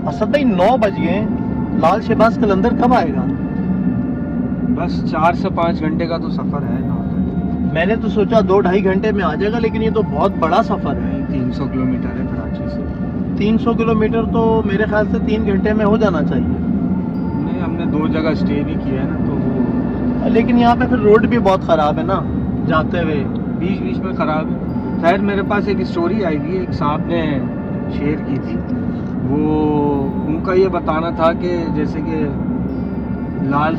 اسد بھائی 9 بج گئے، لال شہباز قلندر کب آئے گا؟ بس 4 سے 5 گھنٹے کا تو سفر ہے نا۔ میں نے تو سوچا 2-2.5 گھنٹے میں آ جائے گا، لیکن یہ تو بہت بڑا سفر ہے۔ 300 کلومیٹر ہے کراچی سے۔ 300 کلومیٹر تو میرے خیال سے 3 گھنٹے میں ہو جانا چاہیے۔ نہیں، ہم نے 2 جگہ اسٹے بھی کیا ہے نا، تو وہ لیکن یہاں پہ پھر روڈ بھی بہت خراب ہے نا جاتے ہوئے، بیچ میں خراب ہے۔ خیر میرے پاس ایک اسٹوری آئی ہوئی ہے، ایک صاحب نے شیئر کی تھی۔ وہ ان کا یہ بتانا تھا کہ جیسے کہ لال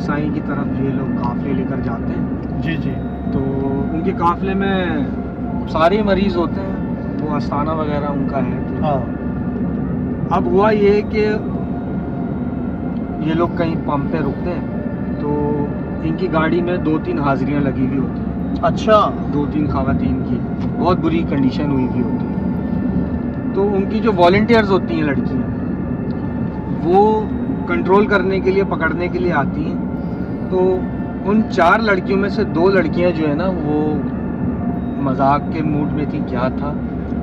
سائیں کی طرف یہ لوگ قافلے لے کر جاتے ہیں، جی جی، تو ان کے قافلے میں سارے مریض ہوتے ہیں، وہ آستانہ وغیرہ ان کا ہے۔ ہاں، اب ہوا یہ کہ یہ لوگ کہیں پمپ پہ رکتے ہیں، تو ان کی گاڑی میں 2-3 حاضریاں لگی ہوئی ہوتی ہیں، اچھا، 2-3 خواتین کی بہت بری کنڈیشن ہوئی ہوئی ہوتی ہے۔ تو ان کی جو والنٹیئرز ہوتی ہیں لڑکیاں، وہ کنٹرول کرنے کے لیے، پکڑنے کے لیے آتی ہیں۔ تو ان 4 لڑکیوں میں سے 2 لڑکیاں جو ہے نا، وہ مذاق کے موڈ میں تھی، کیا تھا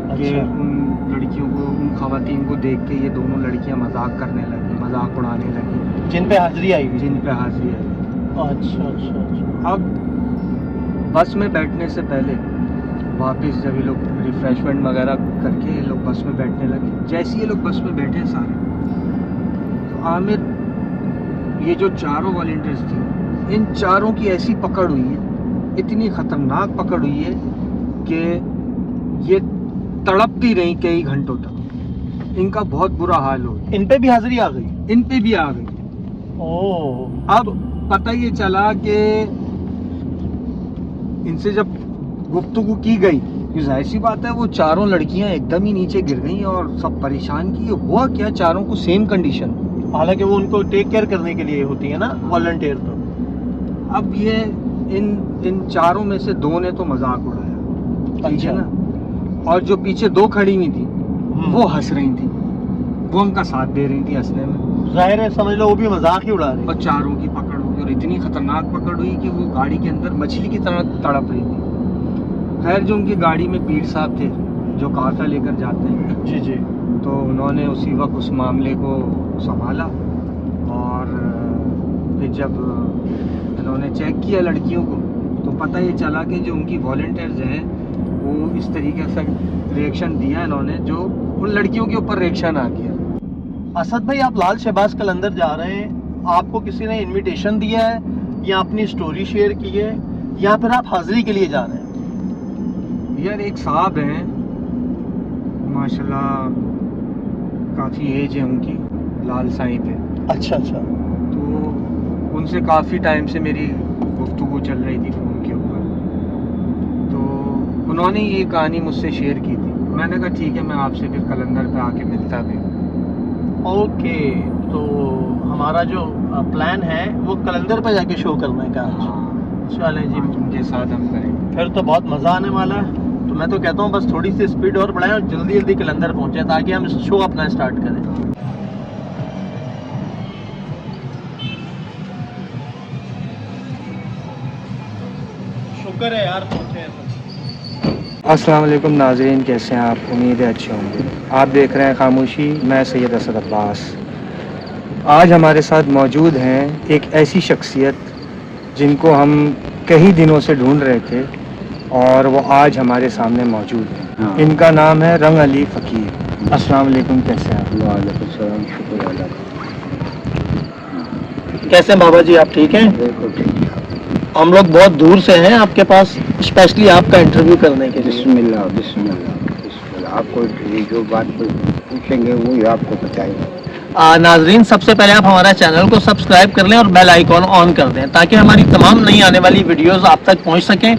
کہ اچھا، ان لڑکیوں کو، ان خواتین کو دیکھ کے یہ دونوں لڑکیاں مذاق کرنے لگی، مذاق اڑانے لگی، جن پہ حاضری آئی ہوئی؟ جن پہ حاضری ہے۔ اچھا اچھا اچھا، اب بس میں بیٹھنے سے پہلے واپس جب یہ لوگ ریفریشمنٹ وغیرہ کر کے یہ لوگ بس میں بیٹھنے لگے، جیسے یہ لوگ بس میں بیٹھے سارے، تو عامر یہ جو 4 والنٹیئرز تھی، ان 4 کی ایسی پکڑ ہوئی ہے، اتنی خطرناک پکڑ ہوئی ہے کہ یہ تڑپتی رہیں کئی گھنٹوں تک، ان کا بہت برا حال ہو گیا۔ ان پہ بھی حاضری آ گئی؟ ان پہ بھی آ گئی۔ اوہ، اب پتہ یہ چلا کہ ان سے جب گفتگو کی گئی، یہ ظاہر سی بات ہے وہ 4 لڑکیاں ایک دم ہی نیچے گر گئیں اور سب پریشان کی، ہوا کیا 4 کو سیم کنڈیشن۔ حالانکہ وہ ان کو ٹیک کیئر کرنے کے لیے ہوتی ہے نا والنٹیئر تو۔ اب یہ ان 4 میں سے 2 نے تو مذاق اڑایا، ٹھیک ہے نا، اور جو پیچھے 2 کھڑی ہوئی تھی وہ ہنس رہی تھی، وہ ان کا ساتھ دے رہی تھی ہنسنے میں، ظاہر ہے سمجھ لو وہ بھی مذاق ہی اڑا رہی اور 4 کی پکڑ ہوئی، اور اتنی خطرناک پکڑ ہوئی کہ وہ گاڑی کے اندر مچھلی کی طرح تڑپ رہی تھی۔ خیر جو ان کی گاڑی میں پیر صاحب تھے جو قافلہ لے کر جاتے ہیں، جی جی، تو انہوں نے اسی وقت اس معاملے کو سنبھالا، اور پھر جب انہوں نے چیک کیا لڑکیوں کو، تو پتہ یہ چلا کہ جو ان کی والنٹیئرز ہیں وہ اس طریقے سے ریئیکشن دیا انہوں نے، جو ان لڑکیوں کے اوپر ریئیکشن آ گیا۔ اسد بھائی آپ لال شہباز قلندر جا رہے ہیں، آپ کو کسی نے انویٹیشن دیا ہے یا اپنی سٹوری شیئر کی ہے یا پھر آپ حاضری کے لیے جا رہے ہیں؟ یار ایک صاحب ہیں ماشاءاللہ، کافی ایج ہے ان کی، لال سائیں پہ، اچھا اچھا، تو ان سے کافی ٹائم سے میری گفتگو چل رہی تھی فون کے اوپر، تو انہوں نے یہ کہانی مجھ سے شیئر کی تھی۔ میں نے کہا ٹھیک ہے، میں آپ سے پھر قلندر پہ آ کے ملتا بھی ہوں۔ اوکے، تو ہمارا جو پلان ہے وہ قلندر پہ جا کے شو کرنے کا ہے۔ چلیں جی، ان کے ساتھ ہم کریں گے۔ پھر تو بہت مزہ آنے والا ہے۔ تو میں تو کہتا ہوں بس تھوڑی سی اسپیڈ اور بڑھائیں اور جلدی جلدی قلندر پہنچیں تاکہ ہم شو اپنا اسٹارٹ کریں۔ شکر ہے یار پہنچے ہیں تو۔ السلام علیکم ناظرین، کیسے ہیں آپ؟ امید ہے اچھے ہوں گے۔ آپ دیکھ رہے ہیں خاموشی، میں سید اسد عباس۔ آج ہمارے ساتھ موجود ہیں ایک ایسی شخصیت جن کو ہم کئی دنوں سے ڈھونڈ رہے تھے، اور وہ آج ہمارے سامنے موجود ہیں۔ ان کا نام ہے رنگ علی فقیر۔ السلام علیکم، کیسے ہیں آپ؟ وعلیکم السلام، شکر اللہ کیسے ہیں بابا جی، آپ ٹھیک ہیں؟ کا، بالکل ٹھیک ہے۔ ہم لوگ بہت دور سے ہیں آپ کے پاس، اسپیشلی آپ کا انٹرویو کرنے کے لیے۔ بسم اللہ بسم اللہ بسم اللہ۔ آپ کو جو بات پوچھیں گے وہی آپ کو بتائیں گے۔ ناظرین، سب سے پہلے آپ ہمارا چینل کو سبسکرائب کر لیں اور بیل آئیکن آن کر دیں تاکہ ہماری تمام نئی آنے والی ویڈیوز آپ تک پہنچ سکیں۔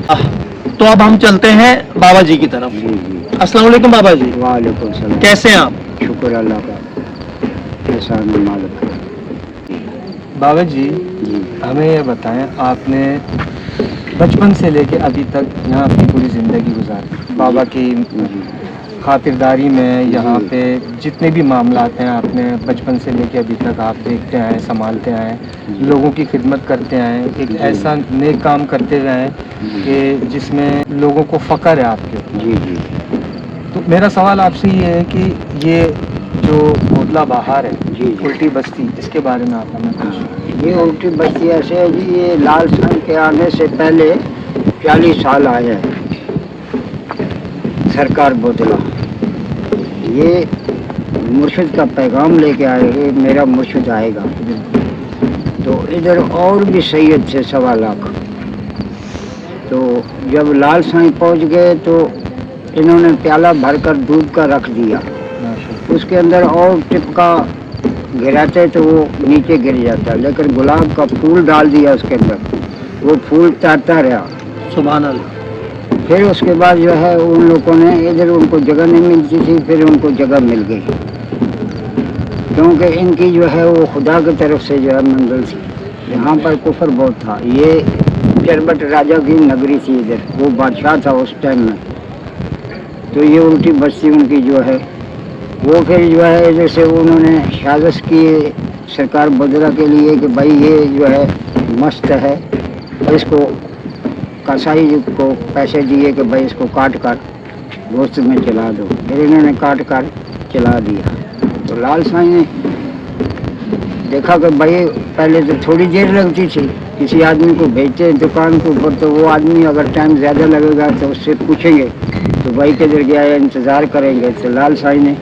تو اب ہم چلتے ہیں بابا جی کی طرف۔ جی جی، السلام علیکم بابا جی، وعلیکم السلام، کیسے ہیں آپ؟ شکر اللہ کا، احسان مالک۔ بابا جی، جی، ہمیں یہ بتائیں، آپ نے بچپن سے لے کے ابھی تک یہاں اپنی پوری زندگی گزاری، بابا کی جی خاطرداری میں، یہاں پہ جتنے بھی معاملات ہیں آپ نے بچپن سے لے کے ابھی تک آپ دیکھتے آئے، سنبھالتے آئے، لوگوں کی خدمت کرتے آئے، ایک ایسا نیک کام کرتے ہوئے ہیں کہ جس میں لوگوں کو فخر ہے آپ کے اوپر۔ جی جی، تو میرا سوال آپ سے یہ ہے کہ یہ जो बोदला बहार है, जी जी। उल्टी बस्ती, इसके बारे में आप हमें कुछ। ये उल्टी बस्ती ऐसे है जी, ये लाल साईं के आने से पहले 40 साल आए हैं सरकार बोदला। ये मुर्शिद का पैगाम लेके आए कि मेरा मुर्शिद आएगा। तो इधर और भी सैयद थे 1.25 लाख। तो जब लाल साईं पहुंच गए तो इन्होंने प्याला भरकर दूध का रख दिया, उसके अंदर और टिपका गिराते तो वो नीचे गिर जाता, लेकिन गुलाब का फूल डाल दिया उसके अंदर, वो फूल तैरता रहा। सुभान अल्लाह। फिर उसके बाद जो है उन लोगों ने, इधर उनको जगह नहीं मिलती थी, फिर उनको जगह मिल गई, क्योंकि इनकी जो है वो खुदा की तरफ से जो है मंजिल थी। यहाँ पर कुफर बहुत था। ये चरबट राजा की नगरी थी, इधर वो बादशाह था उस टाइम में। तो ये उल्टी बस्ती उनकी जो है वो फिर जो है इधर से उन्होंने साजिश की सरकार बदला के लिए कि भाई ये जो है मस्त है, इसको कसाई को पैसे दिए कि भाई इसको काट कर गोश्त में चला दो। फिर इन्होंने काट कर चला दिया। तो लाल साईं ने देखा कि भाई पहले तो थोड़ी देर लगती थी, किसी आदमी को भेजते हैं दुकान के ऊपर, तो वो आदमी अगर टाइम ज़्यादा लगेगा तो उससे पूछेंगे तो भाई किधर गया है, इंतज़ार करेंगे। तो लाल साईं ने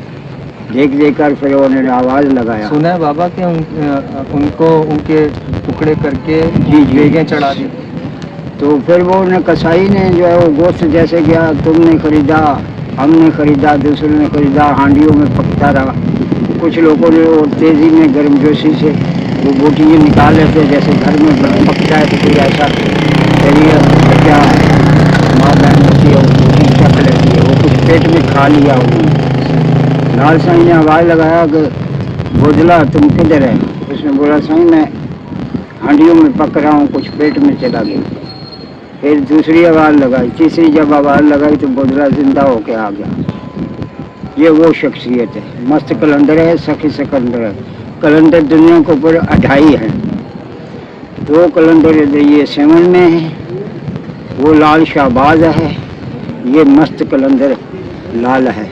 देख कर फिर उन्होंने आवाज़ लगाया। सुना है बाबा कि उनको उनके टुकड़े करके जी बेगें चढ़ा दी। तो फिर वो ने कसाई ने जो है वो गोश्त जैसे गया, तुमने खरीदा, हमने खरीदा, दूसरे ने खरीदा, हांडियों में पकता रहा। कुछ लोगों ने वो तेज़ी में गर्मजोशी से वो बोटियाँ निकाल लेते, जैसे घर में पकता है तो कोई ऐसा शरीर बच्चा माँ बहन होती है वो बोटी चख लेती है, वो कुछ पेट में खा लिया उन्होंने। लाल साईं ने आवाज़ लगाया कि बोदला तुम किधर है? उसने बोला साईं मैं हांडियों में पक रहा हूँ, कुछ पेट में चला गया। फिर दूसरी आवाज़ लगाई, तीसरी जब आवाज़ लगाई तो बोदला जिंदा होके आ गया। ये वो शख्सियत है, मस्त कलंदर है, सखी सिकंदर है। कलंदर दुनिया के ऊपर 2.5 है, 2 कलंदर ये सेवन में है, वो लाल शाहबाज है, ये मस्त कलंदर लाल है।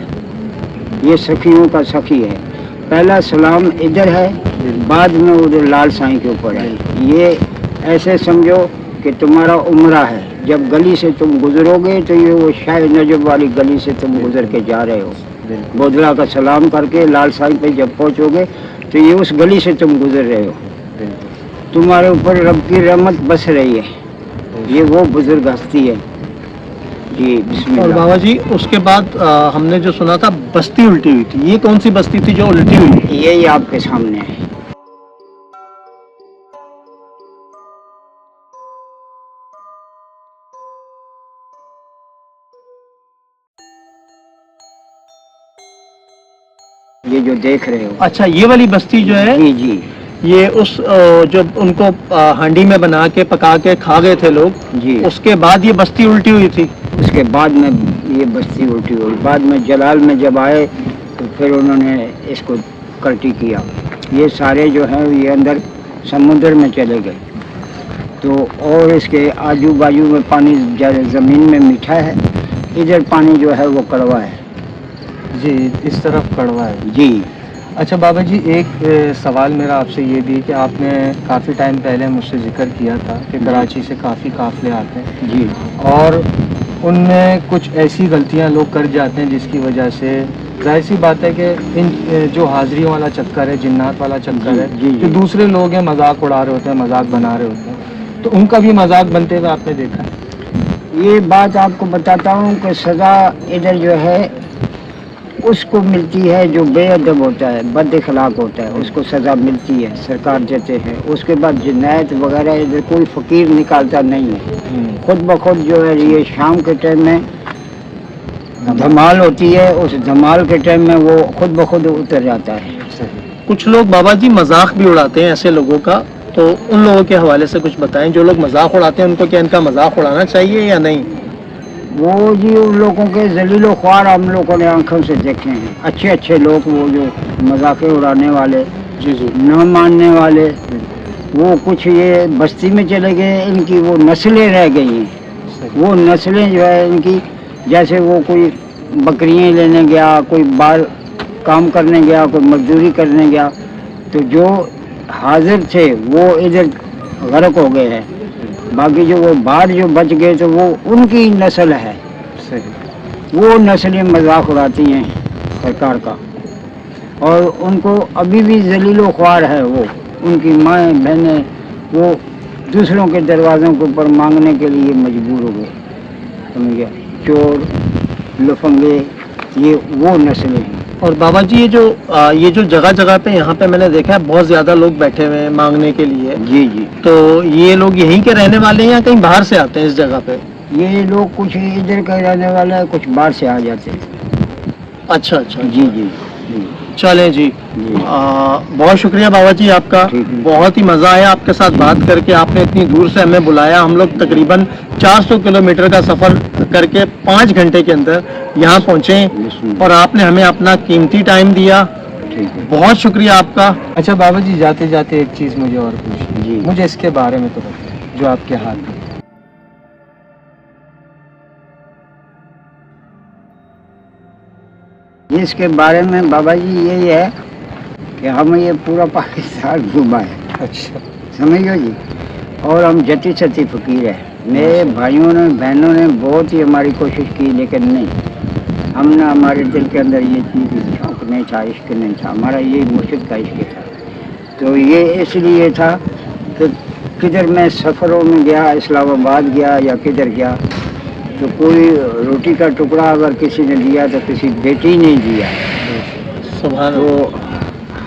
ये सखियों का सखी है। पहला सलाम इधर है, बाद में उधर लाल साईं के ऊपर है। ये ऐसे समझो कि तुम्हारा उम्रा है, जब गली से तुम गुजरोगे तो ये वो शाह नजब वाली गली से तुम गुजर के जा रहे हो। बोदला का सलाम करके लाल साईं पे जब पहुंचोगे तो ये उस गली से तुम गुजर रहे हो, तुम्हारे ऊपर रब की रहमत बस रही है। ये वो बुजुर्ग हस्ती है जी। और बिस्मिल्लाह। बाबा जी उसके बाद हमने जो सुना था बस्ती उल्टी हुई थी, ये कौन सी बस्ती थी जो उल्टी हुई? यही आपके सामने है। ये जो देख रहे हो, अच्छा, ये वाली बस्ती जो है जी जी ये उस जो उनको हांडी में बना के पका के खा गए थे लोग, जी। उसके बाद ये बस्ती उल्टी हुई थी। उसके बाद में ये बस्ती उल्टी हुई। बाद में जलाल में जब आए तो फिर उन्होंने इसको कल्टी किया। ये सारे जो हैं ये अंदर समुद्र में चले गए। तो और इसके आजू बाजू में पानी ज़मीन में मीठा है, इधर पानी जो है वो कड़वा है जी, इस तरफ कड़वा है जी। अच्छा बाबा जी, एक सवाल मेरा आपसे ये भी कि आपने काफ़ी टाइम पहले मुझसे जिक्र किया था कि कराची से काफ़ी काफ़िले आते हैं जी और उनमें कुछ ऐसी गलतियां लोग कर जाते हैं जिसकी वजह से जाहिर सी बात है कि इन जो हाजिरियों वाला चक्कर है, जिन्नात वाला चक्कर है, जी, जी। जो दूसरे लोग हैं मजाक उड़ा रहे होते हैं, मजाक बना रहे होते हैं, तो उनका भी मजाक बनते हुए आपने देखा है? ये बात आपको बताता हूँ कि सज़ा इधर जो है उसको मिलती है जो बेअदब होता है, बद अखलाक होता है, उसको सज़ा मिलती है, सरकार देते हैं। उसके बाद जिनायत वगैरह इधर कोई फ़कीर निकालता नहीं है, खुद ब खुद जो है ये शाम के टाइम में धमाल होती है, उस धमाल के टाइम में वो खुद ब खुद उतर जाता है। कुछ लोग बाबा जी मजाक भी उड़ाते हैं ऐसे लोगों का, तो उन लोगों के हवाले से कुछ बताएं। जो लोग मजाक उड़ाते हैं उनको क्या इनका मजाक उड़ाना चाहिए या नहीं? वो जी उन लोगों के जलीलो ख्वार हम लोगों ने आंखों से देखे हैं। अच्छे अच्छे लोग वो जो मजाके उड़ाने वाले, जी जी, न मानने वाले, वो कुछ ये बस्ती में चले गए, इनकी वो नस्लें रह गई हैं। वो नस्लें जो है इनकी, जैसे वो कोई बकरियाँ लेने गया, कोई बाल काम करने गया, कोई मजदूरी करने गया, तो जो हाजिर थे वो इधर गर्क हो गए हैं। बाकी जो वो बाहर जो बच गए तो वो उनकी नस्ल है, सही। वो नस्लें मजाक उड़ाती हैं सरकार का, और उनको अभी भी जलीलो ख्वार है वो, उनकी माएँ बहनें वो दूसरों के दरवाज़ों के ऊपर मांगने के लिए मजबूर हो गए, समझ गया। चोर लफंगे ये वो नस्लें हैं। और बाबा जी ये जो जगह जगह पे यहाँ पे मैंने देखा है बहुत ज्यादा लोग बैठे हुए हैं मांगने के लिए, जी जी, तो ये लोग यहीं के रहने वाले हैं या कहीं बाहर से आते हैं इस जगह पे? ये लोग कुछ इधर के रहने वाले हैं, कुछ बाहर से आ जाते हैं। अच्छा अच्छा जी जी जी चलें जी, जी। बहुत शुक्रिया बाबा जी आपका, ठीक है। बहुत ही मज़ा आया आपके साथ बात करके। आपने इतनी दूर से हमें बुलाया, हम लोग तकरीबन 400 किलोमीटर का सफ़र करके 5 घंटे के अंदर यहाँ पहुँचे और आपने हमें अपना कीमती टाइम दिया, ठीक है बहुत शुक्रिया आपका। अच्छा बाबा जी, जाते जाते एक चीज़ मुझे और पूछनी, जी। मुझे इसके बारे में तो बताइए जो आपके हाथ में। इसके बारे में बाबा जी यही है कि हम ये पूरा पाकिस्तान घूमा है, अच्छा, समझो जी, और हम जती सती फकीर है। मेरे भाइयों ने बहनों ने बहुत ही हमारी कोशिश की, लेकिन नहीं, हमने हमारे दिल के अंदर ये चीज़ शौक नहीं था, इश्क नहीं था, हमारा ये मुर्शिद का इश्क था। तो ये इसलिए था कि किधर मैं सफ़रों में गया, इस्लामाबाद गया या किधर गया, तो कोई रोटी का टुकड़ा अगर किसी ने दिया तो किसी बेटी ने दिया। सुभान तो अल्लाह।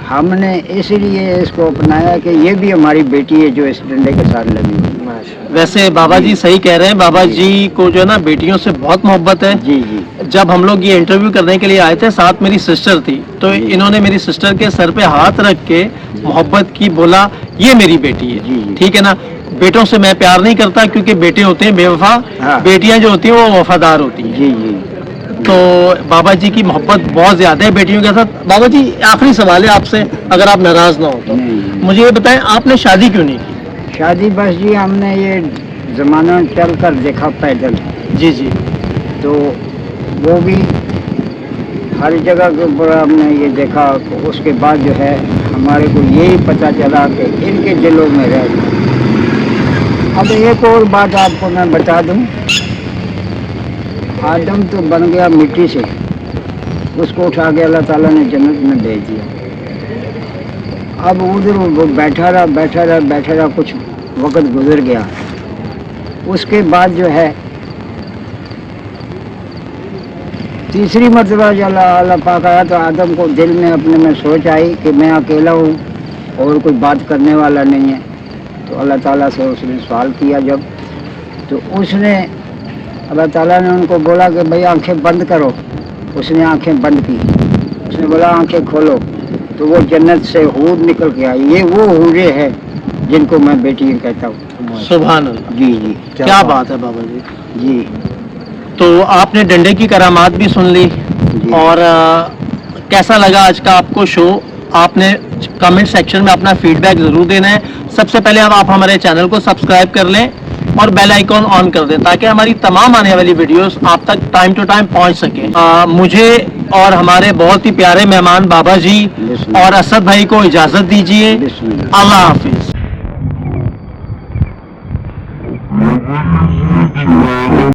हमने इसलिए इसको अपनाया कि ये भी हमारी बेटी है जो इस डंडे के साथ लगी हुई है। माशाल्लाह। वैसे बाबा जी सही कह रहे हैं, बाबा जी को जो है ना बेटियों से बहुत मोहब्बत है। जी जी जब हम लोग ये इंटरव्यू करने के लिए आए थे, साथ मेरी सिस्टर थी, तो जी। इन्होंने मेरी सिस्टर के सर पे हाथ रख के मोहब्बत की, बोला ये मेरी बेटी जी, है, जी। ठीक है ना। बेटों से मैं प्यार नहीं करता क्योंकि बेटे होते हैं बेवफा, हाँ। बेटियां जो होती हैं वो वफादार होती हैं। जी जी तो बाबा जी की मोहब्बत बहुत ज्यादा है बेटियों के साथ। बाबा जी आखिरी सवाल है आपसे, अगर आप नाराज ना हो तो नहीं। मुझे ये बताएं, आपने शादी क्यों नहीं की? शादी बस जी हमने ये ज़माना चल कर देखा पैदल, जी जी तो वो भी हर जगह के ऊपर हमने ये देखा। उसके बाद जो है हमारे को यही पता चला कि इनके दिलों में रह गया। अब एक और बात आपको मैं बता दूं, आदम तो बन गया मिट्टी से, उसको उठा के अल्लाह ताला ने जन्नत में भेज दिया। अब उधर वो बैठा रहा, कुछ वक्त गुजर गया। उसके बाद जो है तीसरी मरतबा जब अल्लाह पाक आया तो आदम को दिल में अपने में सोच आई कि मैं अकेला हूँ और कोई बात करने वाला नहीं है। तो अल्लाह ताला से उसने सवाल किया जब, तो उसने अल्लाह ताला ने उनको बोला कि भाई आंखें बंद करो। उसने आंखें बंद की, उसने बोला आंखें खोलो, तो वो जन्नत से हूर निकल के आई। ये वो हूरे हैं जिनको मैं बेटी कहता हूँ। सुभान अल्लाह। जी जी क्या बात है बाबा जी। जी तो आपने डंडे की करामात भी सुन ली, जी। और कैसा लगा आज का आपको शो? आपने कमेंट सेक्शन में अपना फीडबैक जरूर देना है। सबसे पहले अब आप हमारे चैनल को सब्सक्राइब कर लें और बेल आइकॉन ऑन कर दें ताकि हमारी तमाम आने वाली वीडियोस आप तक टाइम टू टाइम पहुंच सके। मुझे और हमारे बहुत ही प्यारे मेहमान बाबा जी और असद भाई को इजाजत दीजिए। बिस्मिल्लाह। अल्लाह हाफिज।